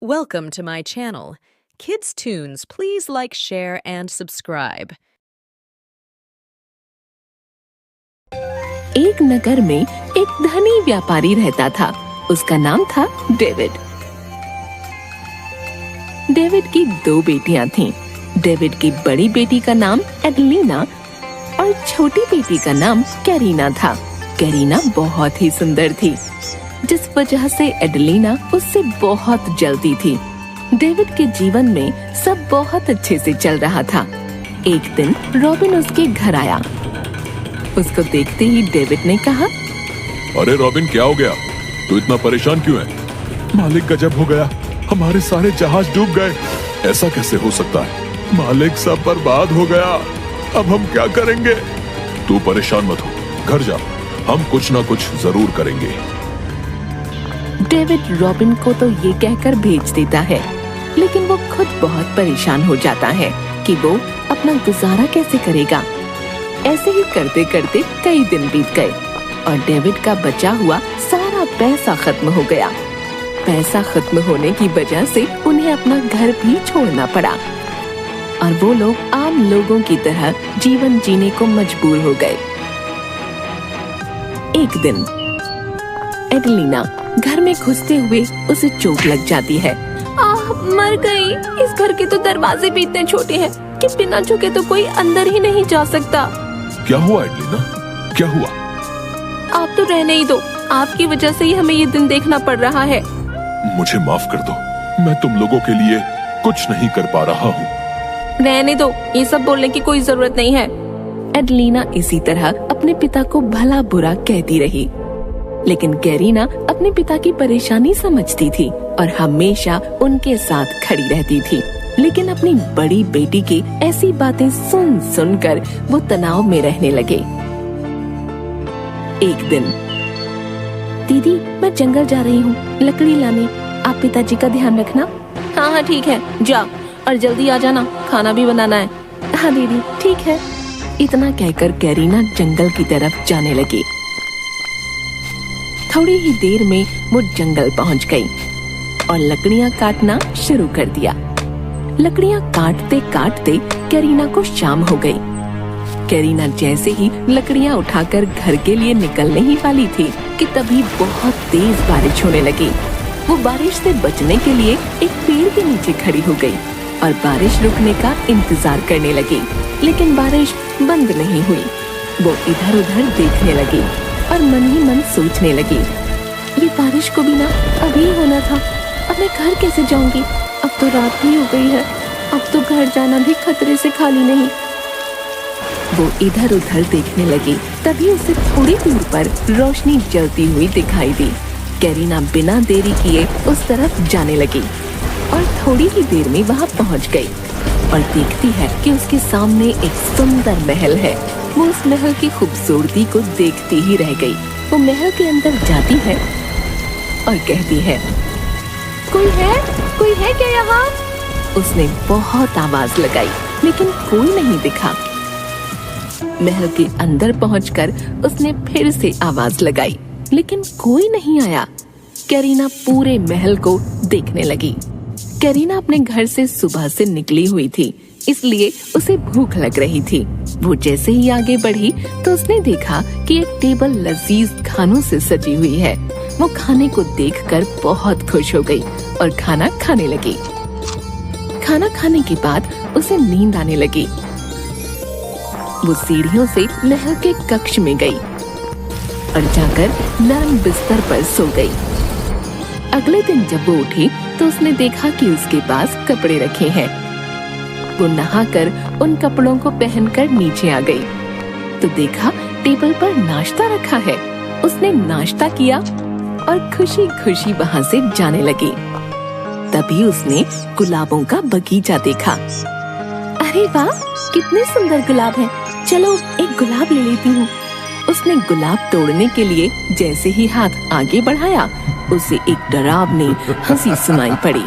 Welcome to my channel. Kids Tunes, please like, share, and subscribe. एक नगर में एक धनी व्यापारी रहता था। उसका नाम था डेविड। डेविड की 2 बेटियां थीं। डेविड की बड़ी बेटी का नाम एडलिना और छोटी बेटी का नाम कैरीना था। कैरीना बहुत ही सुंदर थी, जिस वजह से एडलिना उससे बहुत जलती थी। डेविड के जीवन में सब बहुत अच्छे से चल रहा था। एक दिन रॉबिन उसके घर आया। उसको देखते ही डेविड ने कहा, अरे रॉबिन, क्या हो गया? तू इतना परेशान क्यों है? मालिक, गजब हो गया, हमारे सारे जहाज डूब गए। ऐसा कैसे हो सकता है? मालिक, सब बर्बाद हो गया। अब हम क्या करेंगे? तू परेशान मत हो, घर जा, हम कुछ ना कुछ जरूर करेंगे। डेविड रॉबिन को तो ये कहकर भेज देता है, लेकिन वो खुद बहुत परेशान हो जाता है कि वो अपना गुजारा कैसे करेगा। ऐसे ही करते करते कई दिन बीत गए और डेविड का बचा हुआ सारा पैसा खत्म हो गया। पैसा खत्म होने की वजह से उन्हें अपना घर भी छोड़ना पड़ा और वो लोग आम लोगों की तरह जीवन जीने को मजबूर हो गए। एक दिन एडलिना घर में घुसते हुए उसे चोट लग जाती है। मर गई। इस घर के तो दरवाजे भी इतने छोटे हैं कि बिना झुके तो कोई अंदर ही नहीं जा सकता। क्या हुआ एडलिना? क्या हुआ? आप तो रहने ही दो। आपकी वजह से ही हमें ये दिन देखना पड़ रहा है। मुझे माफ कर दो, मैं तुम लोगों के लिए कुछ नहीं कर पा रहा हूँ। रहने दो, ये सब बोलने की कोई जरूरत नहीं है। एडलिना इसी तरह अपने पिता को भला बुरा कहती रही, लेकिन कैरीना अपने पिता की परेशानी समझती थी और हमेशा उनके साथ खड़ी रहती थी। लेकिन अपनी बड़ी बेटी की ऐसी बातें सुन सुनकर वो तनाव में रहने लगे। एक दिन, दीदी, मैं जंगल जा रही हूँ लकड़ी लाने, आप पिताजी का ध्यान रखना। हाँ ठीक है, जा और जल्दी आ जाना, खाना भी बनाना है। हाँ दीदी, ठीक है। इतना कहकर कैरीना जंगल की तरफ जाने लगी। थोड़ी ही देर में वो जंगल पहुंच गई और लकड़ियां काटना शुरू कर दिया। लकड़ियां काटते काटते कैरीना को शाम हो गई। कैरीना जैसे ही लकड़ियां उठाकर घर के लिए निकलने ही वाली थी कि तभी बहुत तेज बारिश होने लगी। वो बारिश से बचने के लिए एक पेड़ के नीचे खड़ी हो गई और बारिश रुकने का इंतजार करने लगी, लेकिन बारिश बंद नहीं हुई। वो इधर उधर देखने लगी और मन ही मन सोचने लगी, ये बारिश को भी ना अभी होना था। अब मैं घर कैसे जाऊंगी? अब तो रात भी हो गई है, अब तो घर जाना भी खतरे से खाली नहीं। वो इधर उधर देखने लगी, तभी उसे थोड़ी दूर पर रोशनी जलती हुई दिखाई दी। कैरीना बिना देरी किए उस तरफ जाने लगी और थोड़ी ही देर में वहाँ पहुँच गई और देखती है कि उसके सामने एक सुंदर महल है। वो उस महल की खूबसूरती को देखती ही रह गई। वो महल के अंदर जाती है और कहती है, कोई है क्या यहाँ? उसने बहुत आवाज लगाई, लेकिन कोई नहीं दिखा। महल के अंदर पहुंचकर उसने फिर से आवाज लगाई, लेकिन कोई नहीं आया। कैरीना पूरे महल को देखने लगी। कैरीना अपने घर से सुबह से निकली हुई थी, इसलिए उसे भूख लग रही थी। वो जैसे ही आगे बढ़ी तो उसने देखा कि एक टेबल लजीज खानों से सजी हुई है। वो खाने को देखकर बहुत खुश हो गई और खाना खाने लगी। खाना खाने के बाद उसे नींद आने लगी। वो सीढ़ियों से महल के कक्ष में गई और जाकर नरम बिस्तर पर सो गई। अगले दिन जब वो उठी तो उसने देखा कि उसके पास कपड़े रखे हैं। वो नहाकर उन कपड़ों को पहनकर नीचे आ गई तो देखा टेबल पर नाश्ता रखा है। उसने नाश्ता किया और खुशी खुशी वहाँ से जाने लगी। तभी उसने गुलाबों का बगीचा देखा। अरे वाह, कितने सुंदर गुलाब हैं। चलो एक गुलाब ले लेती हूँ। उसने गुलाब तोड़ने के लिए जैसे ही हाथ आगे बढ़ाया, उसे एक डरावनी हंसी सुनाई पड़ी।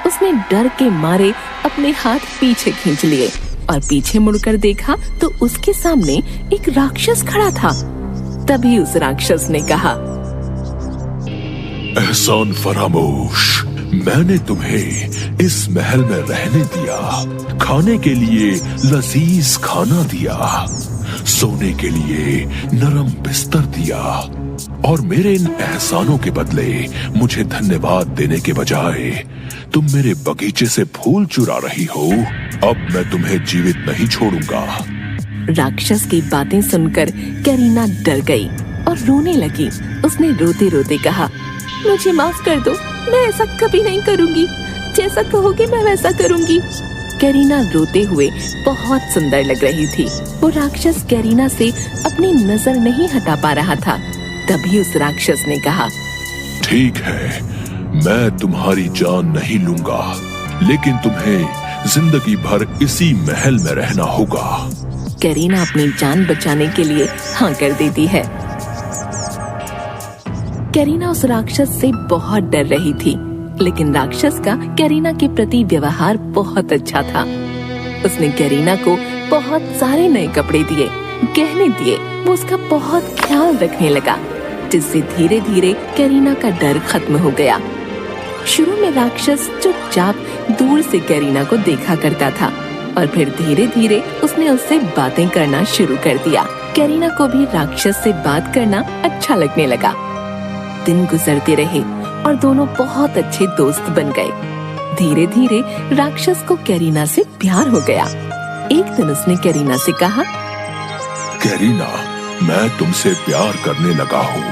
उसने डर के मारे अपने हाथ पीछे खींच लिए और पीछे मुड़कर देखा तो उसके सामने एक राक्षस खड़ा था। तभी उस राक्षस ने कहा, एहसान फरामोश, मैंने तुम्हें इस महल में रहने दिया, खाने के लिए लजीज खाना दिया, सोने के लिए नरम बिस्तर दिया, और मेरे इन एहसानों के बदले मुझे धन्यवाद देने के बजाय तुम मेरे बगीचे से फूल चुरा रही हो। अब मैं तुम्हें जीवित नहीं छोड़ूंगा। राक्षस की बातें सुनकर कैरीना डर गई और रोने लगी। उसने रोते रोते कहा, मुझे माफ कर दो, मैं ऐसा कभी नहीं करूंगी, जैसा कहोगे मैं वैसा करूंगी। कैरीना रोते हुए बहुत सुंदर लग रही थी। वो राक्षस कैरीना से अपनी नजर नहीं हटा पा रहा था। तभी उस राक्षस ने कहा, ठीक है, मैं तुम्हारी जान नहीं लूंगा, लेकिन तुम्हें जिंदगी भर इसी महल में रहना होगा। कैरीना अपनी जान बचाने के लिए हाँ कर देती है। कैरीना उस राक्षस से बहुत डर रही थी, लेकिन राक्षस का कैरीना के प्रति व्यवहार बहुत अच्छा था। उसने कैरीना को बहुत सारे नए कपड़े दिए, गहने दिए। वो उसका बहुत ख्याल रखने लगा, जिससे धीरे धीरे कैरीना का डर खत्म हो गया। शुरू में राक्षस चुपचाप दूर से कैरीना को देखा करता था, और फिर धीरे धीरे उसने उससे बातें करना शुरू कर दिया। कैरीना को भी राक्षस से बात करना अच्छा लगने लगा। दिन गुजरते रहे और दोनों बहुत अच्छे दोस्त बन गए। धीरे धीरे राक्षस को कैरीना से प्यार हो गया। एक दिन उसने कैरीना से कहा, कैरीना, मैं तुमसे प्यार करने लगा हूँ,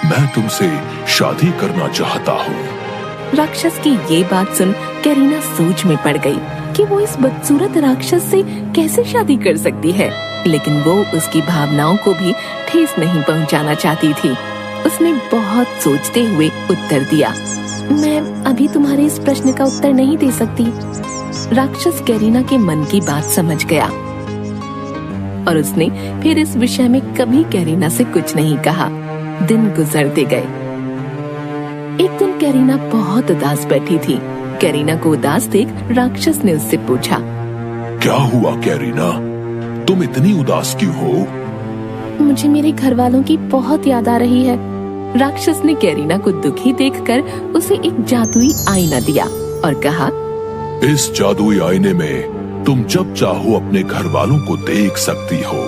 मैं तुमसे शादी करना चाहता हूँ। राक्षस की ये बात सुन कैरीना सोच में पड़ गई कि वो इस बदसूरत राक्षस से कैसे शादी कर सकती है, लेकिन वो उसकी भावनाओं को भी ठेस नहीं पहुंचाना चाहती थी। उसने बहुत सोचते हुए उत्तर दिया, मैं अभी तुम्हारे इस प्रश्न का उत्तर नहीं दे सकती। राक्षस कैरीना के मन की बात समझ गया और उसने फिर इस विषय में कभी कैरीना से कुछ नहीं कहा। दिन गुजरते गए। एक दिन कैरीना बहुत उदास बैठी थी। कैरीना को उदास देख राक्षस ने उससे पूछा, क्या हुआ कैरीना, तुम इतनी उदास क्यों हो? मुझे मेरे घर वालों की बहुत याद आ रही है। राक्षस ने कैरीना को दुखी देखकर उसे एक जादुई आईना दिया और कहा, इस जादुई आईने में तुम जब चाहो अपने घर वालों को देख सकती हो।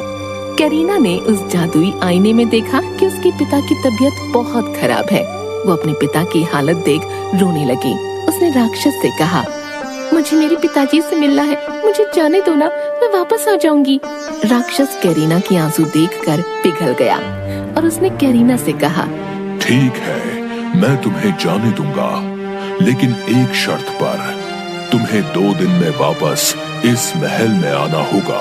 कैरीना ने उस जादुई आईने में देखा कि उसके पिता की तबीयत बहुत खराब है। वो अपने पिता की हालत देख रोने लगी। उसने राक्षस से कहा, मुझे मेरे पिताजी से मिलना है, मुझे जाने दो ना, मैं वापस आ जाऊंगी। राक्षस कैरीना की आंसू देखकर पिघल गया और उसने कैरीना से कहा, ठीक है, मैं तुम्हें जाने दूंगा, लेकिन एक शर्त पर। तुम्हें 2 दिन में वापस इस महल में आना होगा।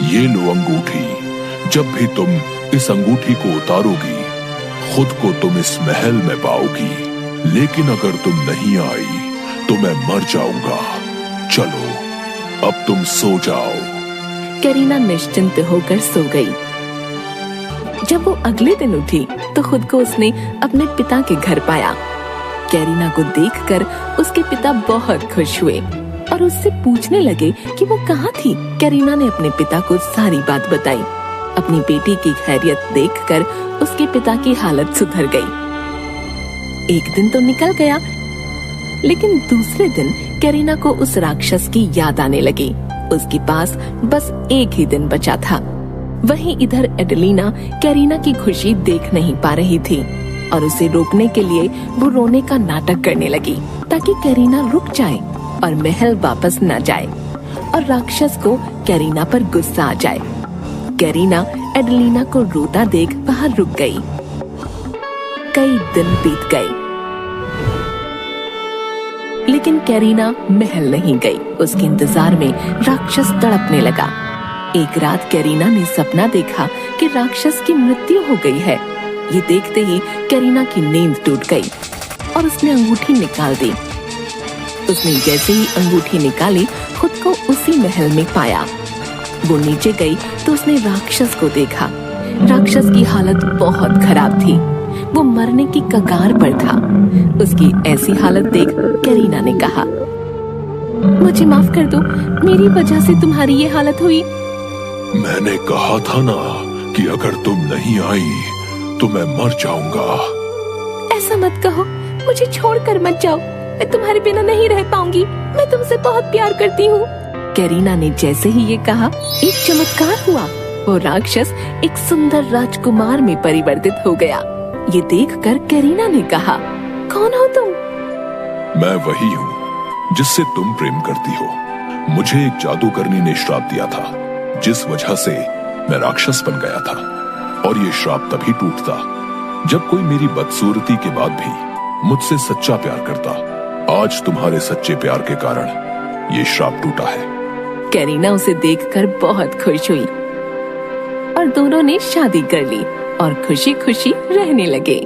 ये लो अंगूठी, जब भी तुम इस अंगूठी को उतारोगी, खुद को तुम इस महल में पाओगी, लेकिन अगर तुम नहीं आई तो मैं मर जाऊंगा। चलो, अब तुम सो जाओ। कैरीना निश्चिंत होकर सो गई। जब वो अगले दिन उठी तो खुद को उसने अपने पिता के घर पाया। कैरीना को देखकर उसके पिता बहुत खुश हुए और उससे पूछने लगे कि वो कहाँ थी। कैरीना ने अपने पिता को सारी बात बताई। अपनी बेटी की खैरियत देखकर उसके पिता की हालत सुधर गई। एक दिन तो निकल गया, लेकिन दूसरे दिन कैरीना को उस राक्षस की याद आने लगी। उसके पास बस एक ही दिन बचा था। वहीं इधर एडेलिना कैरीना की खुशी देख नहीं पा रही थी और उसे रोकने के लिए वो रोने का नाटक करने लगी ताकि कैरीना रुक जाए और महल वापस न जाए और राक्षस को कैरीना पर गुस्सा आ जाए। कैरीना एडेलिना को रोता देख बाहर रुक गई। कई दिन बीत गए, लेकिन कैरीना महल नहीं गई। उसके इंतजार में राक्षस तड़पने लगा। एक रात कैरीना ने सपना देखा कि राक्षस की मृत्यु हो गई है। ये देखते ही कैरीना की नींद टूट गई और उसने अंगूठी निकाल दी। उसने जैसे ही अंगूठी निकाली, खुद को उसी महल में पाया। वो नीचे गई तो उसने राक्षस को देखा। राक्षस की हालत बहुत खराब थी। वो मरने की कगार पर था। उसकी ऐसी हालत देख कैरीना ने कहा, मुझे माफ कर दो, मेरी वजह से तुम्हारी ये हालत हुई। मैंने कहा था ना कि अगर तुम नहीं आई तो मैं मर जाऊंगा। ऐसा मत कहो, मुझे छोड़कर मत जाओ, मैं तुम्हारे बिना नहीं रह पाऊंगी, मैं तुमसे बहुत प्यार करती हूँ। करीना ने जैसे ही ये कहा, एक चमत्कार हुआ। वो राक्षस एक सुंदर राजकुमार में परिवर्तित हो गया। ये देखकर करीना ने कहा, कौन हो तुम? मैं वही हूँ जिससे तुम प्रेम करती हो। मुझे एक जादूगरनी ने श्राप दिया था, जिस वजह से मैं राक्षस बन गया था। और ये श्राप तभी टूटता जब कोई मेरी बदसूरती के बाद भी मुझसे सच्चा प्यार करता। आज तुम्हारे सच्चे प्यार के कारण ये श्राप टूटा है। करीना उसे देखकर बहुत खुश हुई और दोनों ने शादी कर ली और खुशी खुशी रहने लगे।